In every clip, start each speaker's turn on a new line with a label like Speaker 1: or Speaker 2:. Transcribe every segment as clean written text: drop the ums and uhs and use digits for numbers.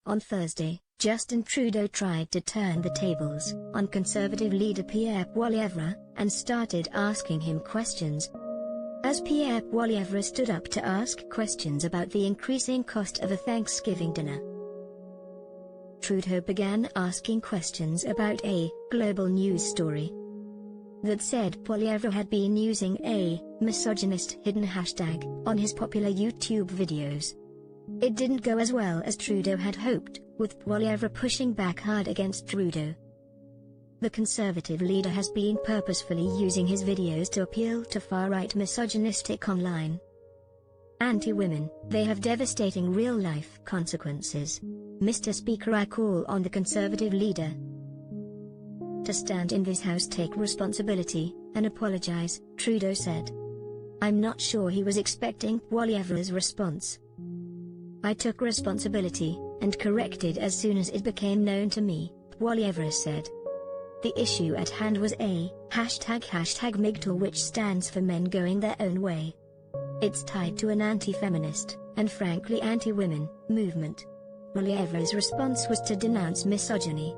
Speaker 1: On Thursday, Justin Trudeau tried to turn the tables on Conservative leader Pierre Poilievre, and started asking him questions. As Pierre Poilievre stood up to ask questions about the increasing cost of a Thanksgiving dinner, Trudeau began asking questions about a global news story that said Poilievre had been using a misogynist hidden hashtag on his popular YouTube videos. It didn't go as well as Trudeau had hoped, with Poilievre pushing back hard against Trudeau. The Conservative leader has been purposefully using his videos to appeal to far-right misogynistic online anti-women. They have devastating real-life consequences. Mr. Speaker, I call on the Conservative leader to stand in this House, take responsibility, and apologize, Trudeau said. I'm not sure he was expecting Poilievre's response. I took responsibility, and corrected as soon as it became known to me, Poilievre said. The issue at hand was a hashtag #MGTOW, which stands for men going their own way. It's tied to an anti-feminist, and frankly anti-women, movement. Poilievre's response was to denounce misogyny,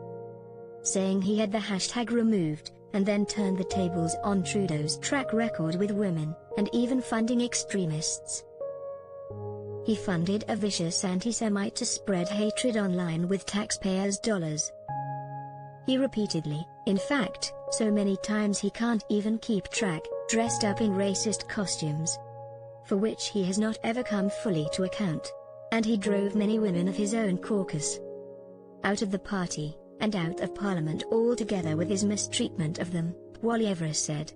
Speaker 1: saying he had the hashtag removed, and then turned the tables on Trudeau's track record with women, and even funding extremists. He funded a vicious anti-Semite to spread hatred online with taxpayers' dollars. He repeatedly, in fact, so many times he can't even keep track, dressed up in racist costumes, for which he has not ever come fully to account. And he drove many women of his own caucus out of the party, and out of Parliament altogether with his mistreatment of them, Poilievre said.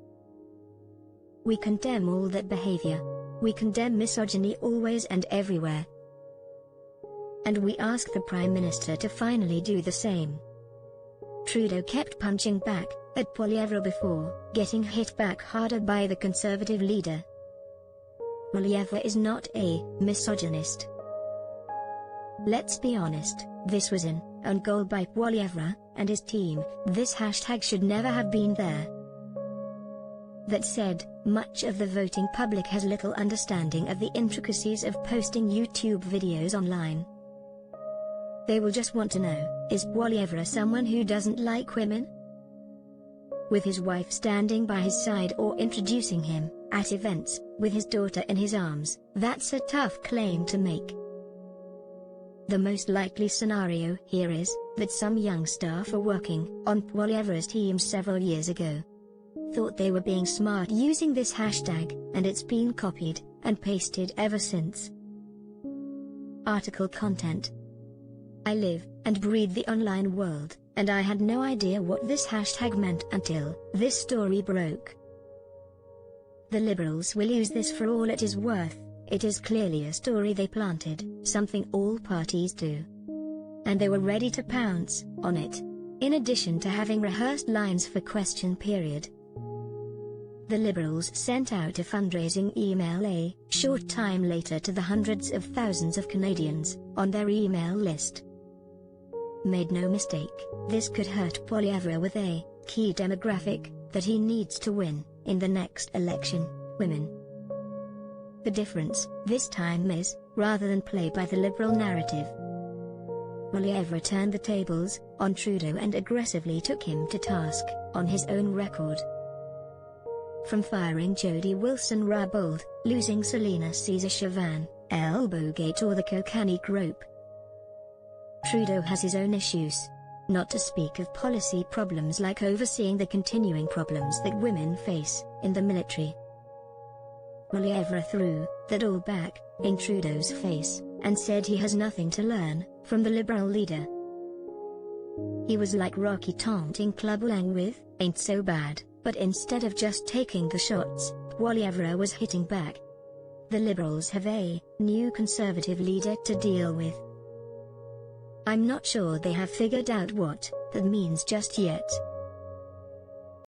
Speaker 1: We condemn all that behavior. We condemn misogyny always and everywhere. And we ask the Prime Minister to finally do the same. Trudeau kept punching back at Poilievre before getting hit back harder by the Conservative leader. Poilievre is not a misogynist. Let's be honest, this was an own goal by Poilievre and his team. This hashtag should never have been there. That said, much of the voting public has little understanding of the intricacies of posting YouTube videos online. They will just want to know, is Poilievre someone who doesn't like women? With his wife standing by his side or introducing him at events with his daughter in his arms, that's a tough claim to make. The most likely scenario here is that some young staffer working on Poilievre's team several years ago thought they were being smart using this hashtag, and it's been copied and pasted ever since. Article content. I live and breathe the online world, and I had no idea what this hashtag meant until this story broke. The Liberals will use this for all it is worth. It is clearly a story they planted, something all parties do. And they were ready to pounce on it, in addition to having rehearsed lines for question period. The Liberals sent out a fundraising email a short time later to the hundreds of thousands of Canadians on their email list. Made no mistake, this could hurt Poilievre with a key demographic that he needs to win in the next election: women. The difference, this time, is, rather than play by the Liberal narrative, Poilievre turned the tables on Trudeau and aggressively took him to task on his own record. From firing Jody Wilson-Raybould, losing Selena Caesar-Chavannes, Elbowgate, or the Kocanik rope, Trudeau has his own issues, not to speak of policy problems like overseeing the continuing problems that women face in the military. Poilievre threw that all back in Trudeau's face, and said he has nothing to learn from the Liberal leader. He was like Rocky taunting Club Lang with, "Ain't so bad," but instead of just taking the shots, Poilievre was hitting back. The Liberals have a new Conservative leader to deal with. I'm not sure they have figured out what that means just yet.